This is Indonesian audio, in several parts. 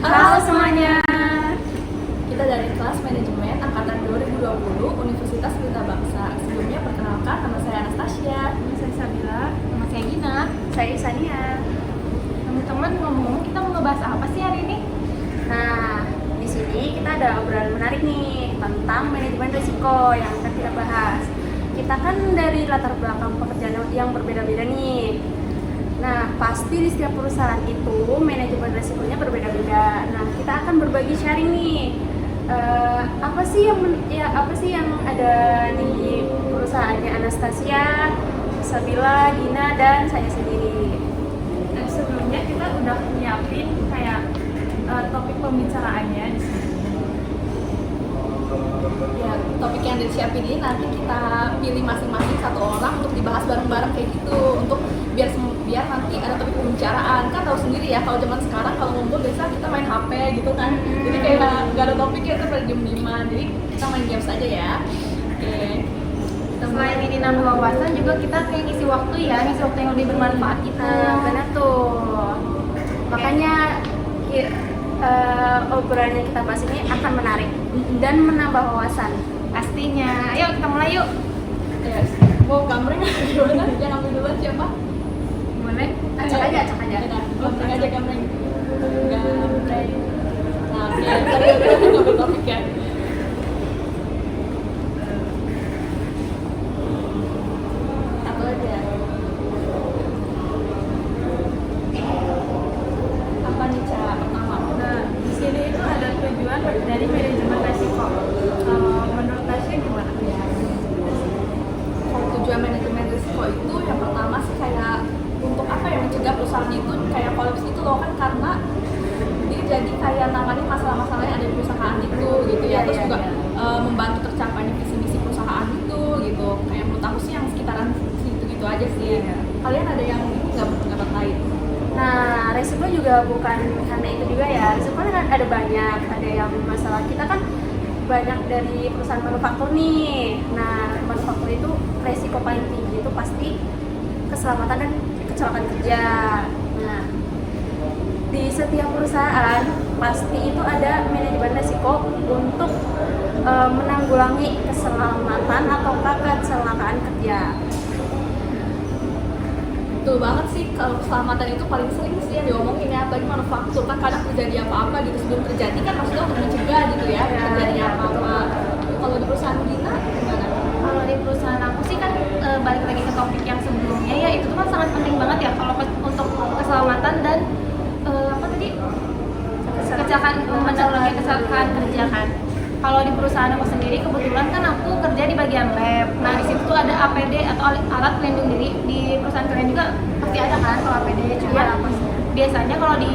Halo semuanya. Kita dari kelas manajemen angkatan 2020 Universitas Pelita Bangsa. Sebelumnya perkenalkan, nama saya Anastasia. Nama saya Sabila. Nama saya Gina. Saya Isania. Teman-teman, ngomong kita mau ngebahas apa sih hari ini? Nah, di sini kita ada obrolan menarik nih tentang manajemen risiko yang akan kita bahas. Kita kan dari latar belakang pekerjaan yang berbeda-beda nih. Nah, pasti di setiap perusahaan itu manajemen risikonya berbeda-beda. Nah, kita akan berbagi sharing nih. Apa sih yang ada di perusahaannya Anastasia, Sabila, Gina, dan saya sendiri. Nah, sebelumnya kita udah nyiapin kayak topik pembicaraannya di sini. Ya, topik yang disiapin ini nanti kita pilih masing-masing satu orang untuk dibahas bareng-bareng kayak gitu. Untuk biar nanti ada topik pembicaraan. Kan tahu sendiri ya, kalau zaman sekarang kalau ngumpul biasa kita main HP gitu kan. Jadi kayak nggak ada topiknya, itu pada diem-dieman. Jadi kita main games aja ya. Oke. Selain ini nambah wawasan, juga kita kayak ngisi waktu yang lebih bermanfaat gitu. Benar tuh. Makanya obrolan yang kita bahas ini akan menarik dan menambah wawasan. Pastinya. Ayo kita mulai yuk. Yes. Mau gambreng gimana? Yang ambil duluan siapa? Boleh? Acak aja. Gambreng aja gambreng. Gambreng. Nah, oke. Tadi kita ngambil topik ya. Satu aja. Apa nih cara pertama? Nah, di sini itu ada tujuan dari manajemen risiko. Menurut Tasya gimana? Kalau tujuan manajemen risiko itu yang pertama sih kayak untuk apa ya, mencegah perusahaan itu kayak kolaps gitu loh, kan karena dia jadi kayak nanganin masalah-masalah yang ada di perusahaan itu gitu ya. Terus juga membantu tercapainya visi-misi perusahaan itu gitu. Kayak menurut aku sih yang sekitaran situ-gitu aja sih. Kalian ada yang nggak berpendapat lain? Nah, resiko juga bukan karena itu juga ya. Resiko kan ada banyak. Ada yang masalah kita kan banyak dari perusahaan manufaktur nih. Nah, manufaktur itu resiko paling tinggi itu pasti keselamatan dan kecelakaan kerja. Nah, di setiap perusahaan pasti itu ada manajemen resiko untuk menanggulangi keselamatan atau kecelakaan kerja. Betul banget sih, kalau keselamatan itu paling sering sih yang diomongin ya, apalagi manufaktur kan kadang terjadi apa-apa gitu sebelum terjadi kan maksudnya untuk mencegah gitu ya, terjadi apa-apa. Kalau di perusahaan Gina gimana? Kalau di perusahaan aku sih kan balik lagi ke topik yang sebelumnya ya, itu tuh kan sangat penting banget ya kalau untuk keselamatan dan apa tadi menanggulangi kecelakaan kerja kan. Kalau di perusahaan aku sendiri kebetulan kan aku kerja di bagian lab. Nah, di situ tuh ada APD atau alat pelindung diri. Di perusahaan kalian juga pasti ada kan kalau APD. Cuma biasanya kalau di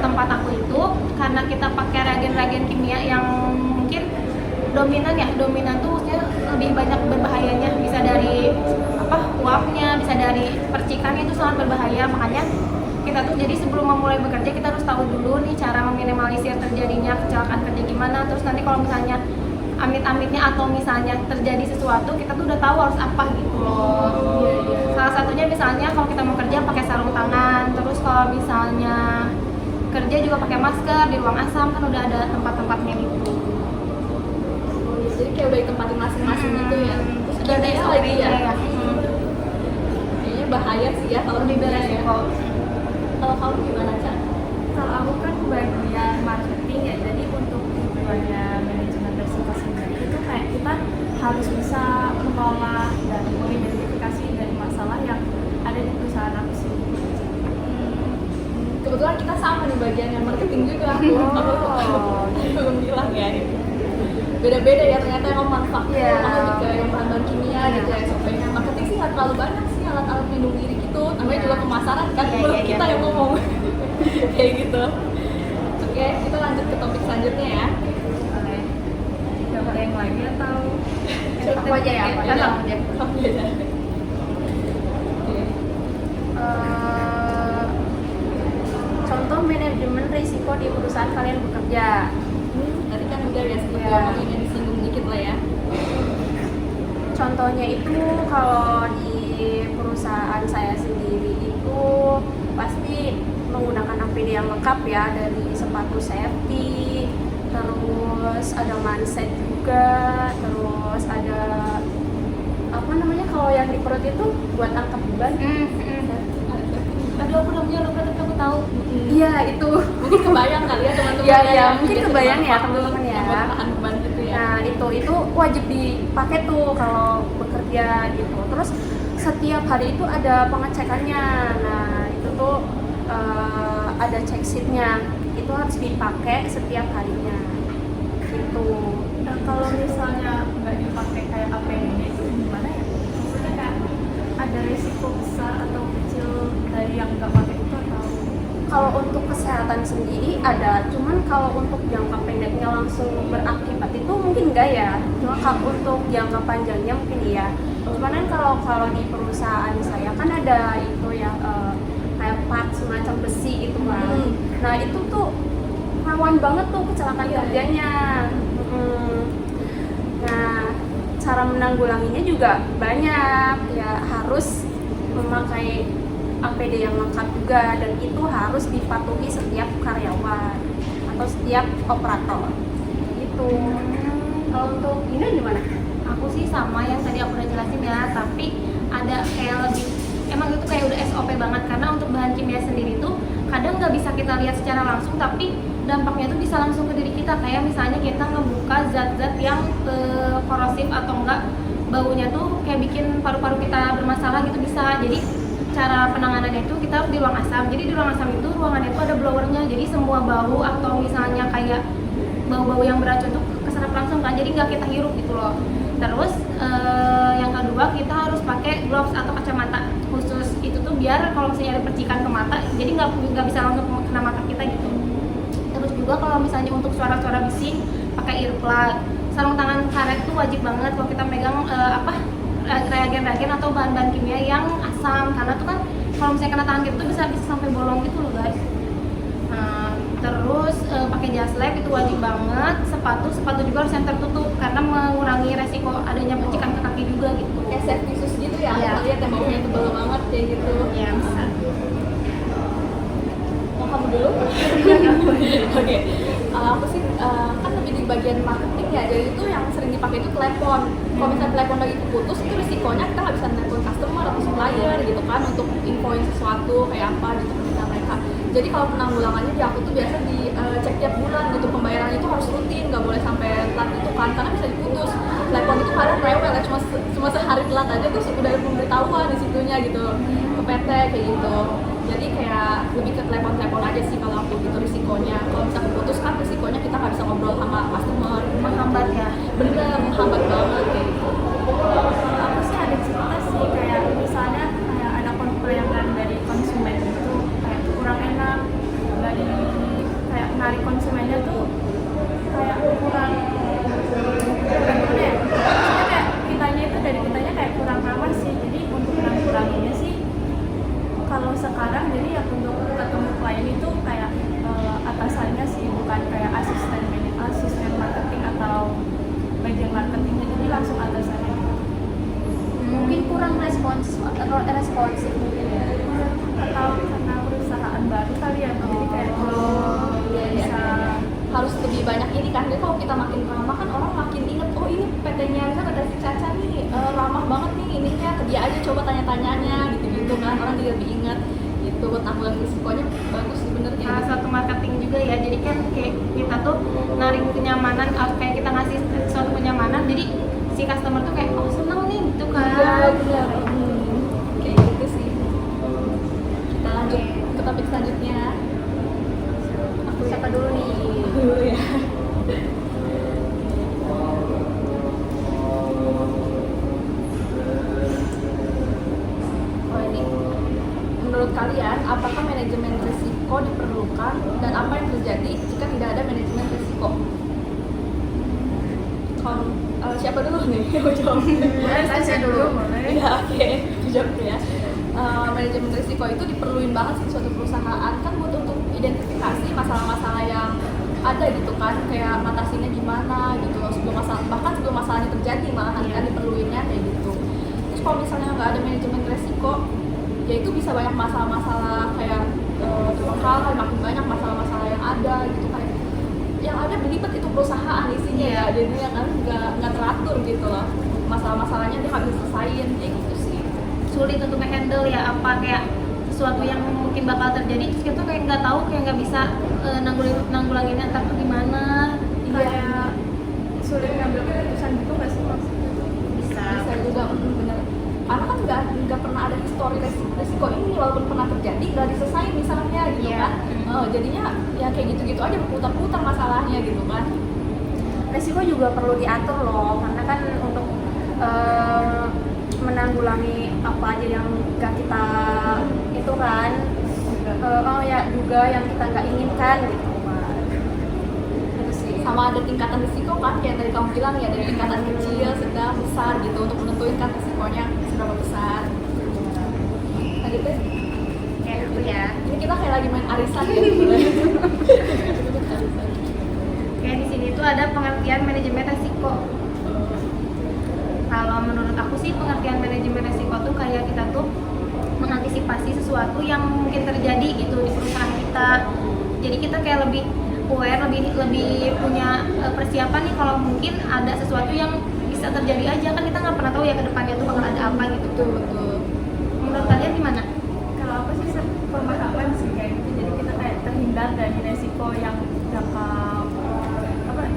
tempat aku itu karena kita pakai reagen-reagen kimia yang mungkin dominan tuh maksudnya lebih banyak berbahayanya, bisa dari uapnya, bisa dari percikannya, itu sangat berbahaya. Makanya kita tuh jadi sebelum memulai bekerja kita harus tahu dulu nih cara meminimalisir terjadinya kecelakaan kerja gimana. Terus nanti kalau misalnya amit-amitnya atau misalnya terjadi sesuatu, kita tuh udah tahu harus apa gitu loh. Salah satunya misalnya kalau kita mau kerja pakai sarung tangan, terus kalau misalnya kerja juga pakai masker di ruang asam, kan udah ada tempat-tempatnya gitu. Jadi kayak udah ditempatin masing-masing gitu ya. Terus Ada ada lagi ya. Kayaknya bahaya sih ya kalau Lebih di beresiko. Kalau kamu gimana, Cak? Kalau aku kan bagian marketing ya, jadi untuk tujuannya manajemen risiko sendiri itu kayak kita harus bisa mengolah dan mengidentifikasi dari masalah yang ada di perusahaan aku sendiri. Kebetulan kita sama nih bagian yang marketing juga. Belum bilang ya. Beda-beda ya ternyata yang manufaktur, lebih ke yang bahan-bahan kimia gitu ya, SOP-nya. Marketing sih nggak terlalu banyak sih alat-alat pelindung diri gitu. Namanya juga pemasaran kan, kita yang ngomong. Kayak gitu. Oke, kita lanjut ke topik selanjutnya ya. Oke. Siapa ada yang lagi atau Aku aja ya. Contoh manajemen risiko di perusahaan kalian bekerja. Tadi kan udah ya sebut ngomongin yang disinggung dikit lah ya. Contohnya itu kalau di perusahaan saya sendiri itu pasti menggunakan APD yang lengkap ya, dari sepatu safety, terus ada manset juga, terus ada apa namanya kalau yang di perut itu buat angkat beban. Aduh, aku namanya lupa tapi aku tahu. Iya itu. Mungkin kebayang kali ya teman-teman. Iya ya, yang mungkin biasa kebayang ya dipakai teman-teman ya. buat tahan beban gitu ya. Nah itu wajib dipakai tuh kalau bekerja gitu. Terus setiap hari itu ada pengecekannya. Nah itu tuh ada check sheetnya. Itu harus dipakai setiap harinya. Gitu. Nah, kalau misalnya nggak dipakai kayak APD itu gimana ya? Maksudnya kayak ada risiko besar atau kecil dari yang nggak pakai itu atau? Kalau untuk kesehatan sendiri ada, cuman kalau untuk jangka pendeknya langsung berakibat itu mungkin enggak ya. Cuma kalau untuk jangka panjangnya mungkin iya. Cuman kan kalau di perusahaan saya kan ada itu ya kayak part semacam besi gitu kan. Nah itu tuh rawan banget tuh kecelakaan kerjanya. Nah cara menanggulanginya juga banyak ya, harus memakai APD yang lengkap juga, dan itu harus dipatuhi setiap karyawan atau setiap operator gitu. Kalau untuk ini gimana? Aku sih sama yang tadi aku udah jelasin ya, tapi ada kayak lebih, emang itu kayak udah SOP banget, karena untuk bahan kimia sendiri tuh kadang nggak bisa kita lihat secara langsung, tapi dampaknya tuh bisa langsung ke diri kita. Kayak misalnya kita ngebuka zat-zat yang korosif atau enggak baunya tuh kayak bikin paru-paru kita bermasalah gitu bisa. Jadi cara penanganannya itu kita harus di ruang asam. Jadi di ruang asam itu ruangannya itu ada blowernya. Jadi semua bau atau misalnya kayak bau-bau yang beracun tuh keserap langsung kan. Jadi nggak kita hirup gitu loh. Terus yang kedua kita harus pakai gloves atau kacamata khusus. Itu tuh biar kalau misalnya ada percikan ke mata, jadi nggak bisa langsung kena mata kita gitu. Terus juga kalau misalnya untuk suara-suara bising pakai earplug. Sarung tangan karet tuh wajib banget kalau kita megang reagen-reagen atau bahan-bahan kimia yang asam, karena tuh kan kalau misalnya kena tangan kita tuh bisa sampai bolong gitu loh guys. Nah, terus pakai jas lab itu wajib banget. Sepatu juga harus yang tertutup karena mengurangi resiko adanya percikan ke kaki juga gitu. Kayak safety shoes gitu ya, Iya. aku lihat yang baunya tebal banget kayak gitu. Ya bisa. Mau kamu dulu? Oke. Kalau aku sih kan lebih di bagian marketing ya, jadi itu yang sering dipakai itu telepon. Kalau misalnya telepon lagi keputus, itu risikonya kita nggak bisa nelpon customer atau supplier gitu kan, untuk infoin sesuatu kayak apa gitu ke mereka. Jadi kalau penanggulangannya di aku tuh biasa dicek tiap bulan gitu, pembayaran itu harus rutin, nggak boleh sampai telat itu kan, karena bisa diputus. Telepon itu kadang rewel ya, cuma sehari telat aja tuh udah pemberitahuan di situnya gitu ke PT kayak gitu. Jadi kayak lebih ke telepon aja sih kalau aku gitu risikonya. Kalau bisa keputus kan risikonya kita nggak bisa ngobrol sama customer, Menghambat ya. bener menghambat banget kayak gitu. Aku sih ada cerita sih, kayak misalnya kayak ada komplainan dari konsumen itu kayak kurang enak, dari kayak narik konsumennya tuh kayak kurang gimana ya, maksudnya kayak kitanya kayak kurang ramah sih. Jadi untuk menanggulanginya sih kalau sekarang jadi ya untuk ketemu klien itu kayak atasannya sih, bukan kayak asisten marketing atau bagian marketingnya, jadi langsung atasannya. Mungkin kurang responsif mungkin ya. Atau karena perusahaan baru kali ya, jadi kayak bisa Harus lebih banyak ini kan, jadi kalau kita makin ramah kan orang makin inget, oh ini PT-nya kan ada si Caca nih, ramah banget nih ininya, ke dia aja coba tanya-tanyanya gitu-gitu kan, orang jadi lebih inget gitu. Buat nanggulangi risikonya bagus sebenarnya. Salah satu marketing juga ya, jadi kan kayak kita tuh narik kenyamanan, kayak kita ngasih suatu kenyamanan, jadi si customer tuh kayak oh seneng nih gitu kan. Iya benar. Kayak gitu sih. Kita lanjut ke topik selanjutnya. Siapa dulu nih? Dulu ya. Oh ini, menurut kalian apakah manajemen risiko diperlukan dan apa yang terjadi jika tidak ada manajemen risiko? Siapa dulu nih? Mau jawab? Saya dulu. Ya oke, jawab dulu ya. Manajemen risiko itu diperluin banget sih suatu perusahaan kan, buat untuk identifikasi masalah-masalah yang ada gitu kan, kayak ngatasinnya gimana gitu loh bahkan sebelum masalahnya terjadi malahan kan diperluinnya kayak gitu. Terus kalau misalnya nggak ada manajemen risiko, ya itu bisa banyak masalah-masalah kayak kalah, makin banyak masalah-masalah yang ada gitu, kayak yang ada belibet itu perusahaan isinya ya, jadinya kan nggak teratur gitu loh, masalah-masalahnya dia nggak bisa selesaiin gitu sih. Sulit untuk nge-handle ya, apa kayak sesuatu yang mungkin bakal terjadi terus kita kayak nggak tahu, kayak nggak bisa nanggulanginnya entar tuh gimana. Kayak sulit ngambil keputusan gitu nggak sih maksudnya? Bisa Juga bener, karena kan nggak pernah ada histori resiko ini, walaupun pernah terjadi nggak diselesain misalnya gitu Iya. kan. Jadinya ya kayak gitu-gitu aja berputar-putar masalahnya gitu kan. Resiko juga perlu diatur loh, karena kan untuk menanggulangi apa aja yang gak kita itu kan, juga yang kita nggak inginkan gitu kan. Itu sih. Sama ada tingkatan risiko kan, kayak tadi kamu bilang ya, dari tingkatan kecil, sedang, besar gitu, untuk menentuin kan risikonya seberapa besar. Nah gitu, kayak gitu ya. ini kita kayak lagi main arisan ya. Kayak di sini tuh ada pengertian manajemen resiko. Kalau menurut aku sih pengertian manajemen resiko tuh kayak kita tuh mengantisipasi sesuatu yang mungkin terjadi gitu di perusahaan kita. Jadi kita kayak lebih aware, lebih punya persiapan nih kalau mungkin ada sesuatu yang bisa terjadi aja, kan kita nggak pernah tahu ya ke depannya tuh bakal ada apa gitu. Betul. Menurut kalian gimana? Kalau aku sih pemahaman sih kayak gitu, jadi kita kayak terhindar dari resiko yang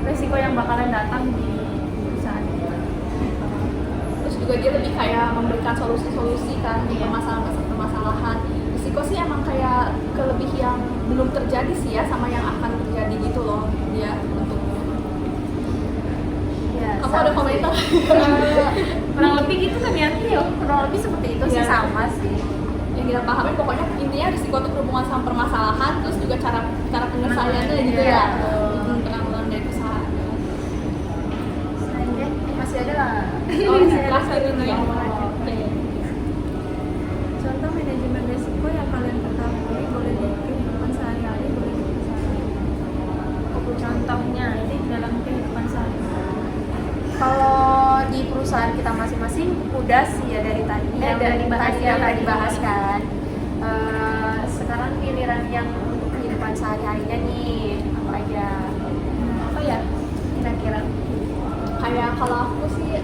resiko yang bakalan datang di perusahaan kita. Terus juga dia lebih kayak memberikan solusi-solusi kan di permasalahan. Risiko sih emang kayak kelebih yang belum terjadi sih ya, sama yang akan terjadi gitu loh dia bentuknya. Ya, Kamu sama ada sih. komentar? Kurang lebih gitu kan ya? Kurang lebih seperti itu sih, Iya. sama sih. Yang kita pahamin pokoknya intinya risiko itu berhubungan sama permasalahan, terus juga cara penyelesaiannya gitu ya. Penanggulangan dari perusahaan. Selanjutnya masih ada lah. Oh, terakhir ini ya. Oke. Contoh manajemen resiko yang kalian ketahui, boleh di kehidupan sehari-hari, boleh di perusahaan. Contohnya Jadi dalam kehidupan sehari-hari. Kalau di perusahaan kita masing-masing udah sih ya dari tadi Ya, udah dibahas ya. udah dibahas kan. Sekarang giliran yang untuk kehidupan sehari-harinya nih apa aja? apa ya kira-kira? Kayak kalau aku sih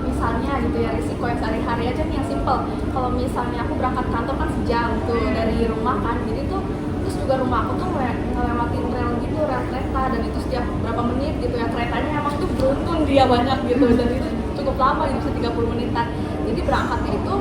misalnya gitu ya, risiko yang sehari-hari aja nih yang simple. Kalau misalnya aku berangkat kantor kan sejam tuh dari rumah kan, jadi tuh terus juga rumah aku tuh ngelewatin rel gitu, rel kereta, dan itu setiap berapa menit gitu ya, keretanya emang tuh beruntun dia banyak gitu, dan itu cukup lama gitu, bisa 30 menitan. Jadi berangkatnya itu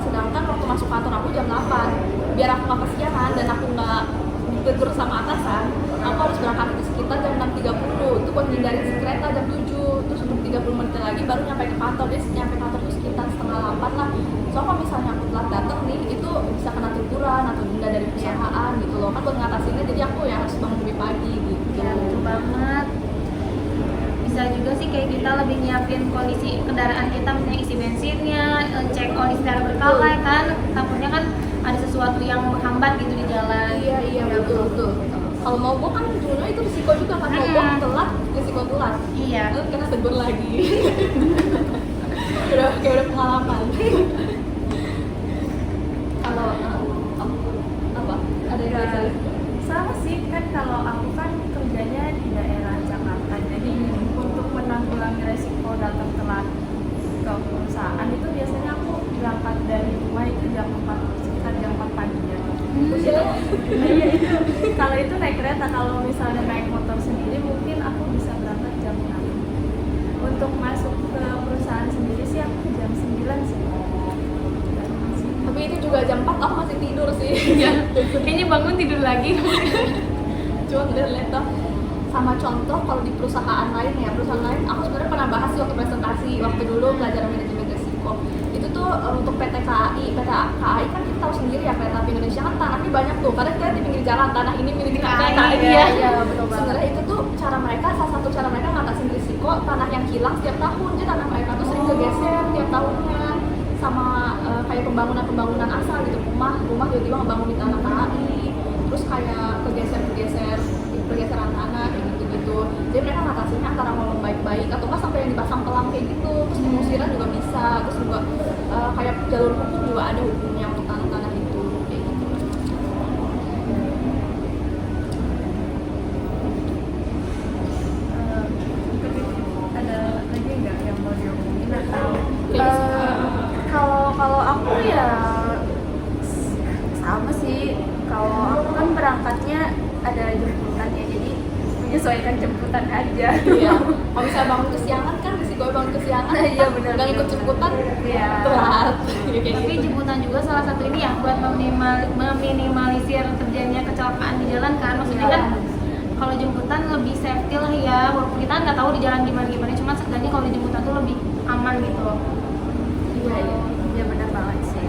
sedangkan waktu masuk kantor aku jam 8, biar aku nggak kesiangan dan aku nggak ditegur sama atasan, aku harus berangkat itu sekitar jam 6.30 itu buat hindarin si kereta jam 7, terus untuk 30 menit lagi baru nyampe ke kantor. Jadi nyampe kantor itu sekitar setengah 8 lah. So kalau misalnya aku telat datang nih, itu bisa kena teguran atau denda dari perusahaan gitu loh kan, buat ngatasinnya. Jadi aku ya harus bangun lebih pagi gitu. Ya betul banget. Bisa juga sih kayak kita lebih nyiapin kondisi kendaraan kita, misalnya isi bensinnya, cek oli secara berkala ya kan. Takutnya kan ada sesuatu yang menghambat gitu di jalan. Iya betul. Kalau mau gue kan dulu itu risiko juga kan, mau gue telat risiko telat. Iya. Kena tegur lagi. kayak udah pengalaman. Kalau apa? Ada yang Ya, lain? sama sih kan, kalau aku kan kerjanya di daerah Jakarta, jadi untuk menanggulangi resiko datang telat ke perusahaan itu biasanya aku berangkat dari rumah itu jam 4, sekitar jam 4 pagi ya. Terus itu, iya itu, kalau itu naik kereta, kalau misalnya naik motor sendiri mungkin aku bisa berangkat jam 6. Untuk masuk ke perusahaan sendiri sih aku jam 9 sih. Tapi itu juga jam 4 aku masih tidur sih. Iya. Kayaknya bangun tidur lagi. Cuma ngeliat laptop. Sama contoh kalau di perusahaan lain ya, perusahaan lain aku sebenarnya pernah bahas sih waktu presentasi, waktu dulu belajar manajemen risiko. Itu tuh untuk PT KAI kan kita tahu sendiri ya, kereta api Indonesia kan tanahnya banyak tuh, kadang kita di pinggir jalan, tanah ini milik KAI ya. Iya, betul banget. Sebenarnya itu tuh cara mereka, salah satu cara mereka ngatasin risiko tanah yang hilang setiap tahun. Jadi tanah mereka tuh sering kegeser tiap tahunnya, sama kayak pembangunan asal gitu, rumah tiba-tiba ngebangun di tanah KAI, terus kayak pergeseran tanah kayak gitu. Jadi mereka ngatasinnya antara ngomong baik-baik atau nggak sampai yang dipasang pelang kayak gitu, terus pengusiran juga bisa, terus juga kayak jalur hukum juga ada hukumnya untuk tanah-tanah itu kayak gitu. jemputan ya, jadi menyesuaikan jemputan aja. Iya. Kalau misalnya bangun kesiangan kan risiko bangun kesiangan. Iya, benar, Nggak ikut benar. jemputan. Iya. Berat. Kayak Tapi gitu. jemputan juga salah satu ini ya buat meminimalisir terjadinya kecelakaan di jalan kan. Maksudnya kan kalau jemputan lebih safety lah ya, walaupun kita nggak tahu di jalan gimana, cuma setidaknya kalau di jemputan tuh lebih aman gitu. Iya, iya benar banget sih.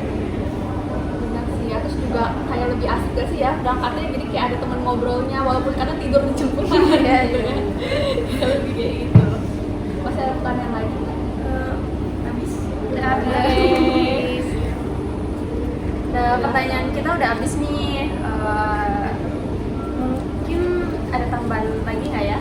Benar sih ya, terus juga kayak lebih asik gak sih ya berangkatnya, jadi kayak ada teman ngobrolnya walaupun kadang tidur di jemputan. Iya, gitu iya. ya. Lebih kayak gitu. Masih ada pertanyaan lagi? Habis. Udah habis. Nah, pertanyaan kita udah habis nih. Mungkin ada tambahan lagi nggak ya?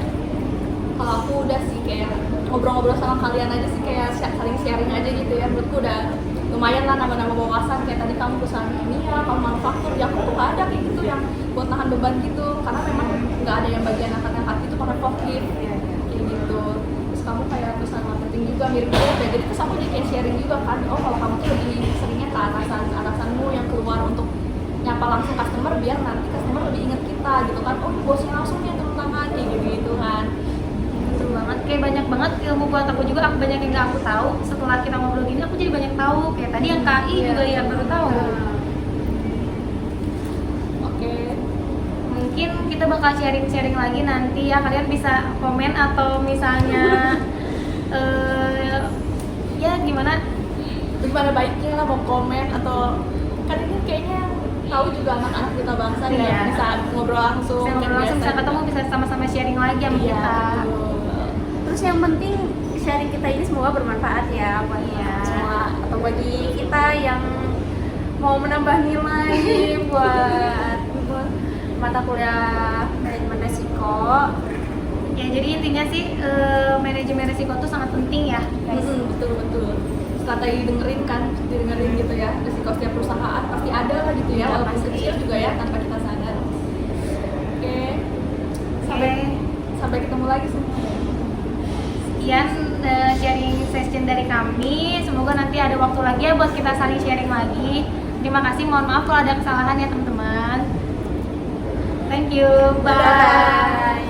Kalau aku udah sih kayak ngobrol-ngobrol sama kalian aja sih, kayak saling sharing aja gitu ya, menurutku udah lumayan lah nama-nama wawasan. Kayak tadi kamu perusahaan ini ya, kamu manufaktur, ya aku tuh nggak ada kayak gitu yang buat nahan beban gitu, karena memang nggak ada yang bagian angkat-angkat gitu pakai forklift kayak gitu. Terus kamu kayak perusahaan marketing juga mirip ya, jadi terus aku jadi kayak sharing juga kan, oh kalau kamu tuh lebih seringnya ke atasanmu yang keluar untuk nyapa langsung customer biar nanti customer lebih inget kita gitu kan, oh bosnya langsung yang turun tangan kayak gitu kan. Betul banget, kayak banyak banget ilmu buat aku juga, aku banyak yang nggak aku tahu. Setelah kita ngobrol gini aku jadi banyak tahu, kayak tadi yang KI juga yang baru tahu. Oke. Mungkin kita bakal sharing-sharing lagi nanti ya, kalian bisa komen atau misalnya ya gimana. Gimana baiknya lah mau komen atau kan ini kayaknya tahu juga anak-anak kita bangsa Iya. ya, bisa ngobrol langsung, Bisa ngobrol langsung, bisa ketemu, bisa sama-sama sharing lagi sama Iya, kita. betul. Terus yang penting sharing kita ini semoga bermanfaat ya buat semua, atau bagi kita yang mau menambah nilai buat mata kuliah manajemen resiko. Ya jadi intinya sih manajemen risiko itu sangat penting ya guys. Betul. Setelah tadi didengerin gitu ya, risiko setiap perusahaan pasti ada lah gitu ya, Iya, walaupun pasti. kecil juga ya tanpa kita sadar. Oke. Sampai ketemu lagi semua. Sekian sharing session dari kami. Semoga nanti ada waktu lagi ya buat kita saling sharing lagi. Terima kasih, mohon maaf kalau ada kesalahan ya teman-teman. Thank you, bye. Bye.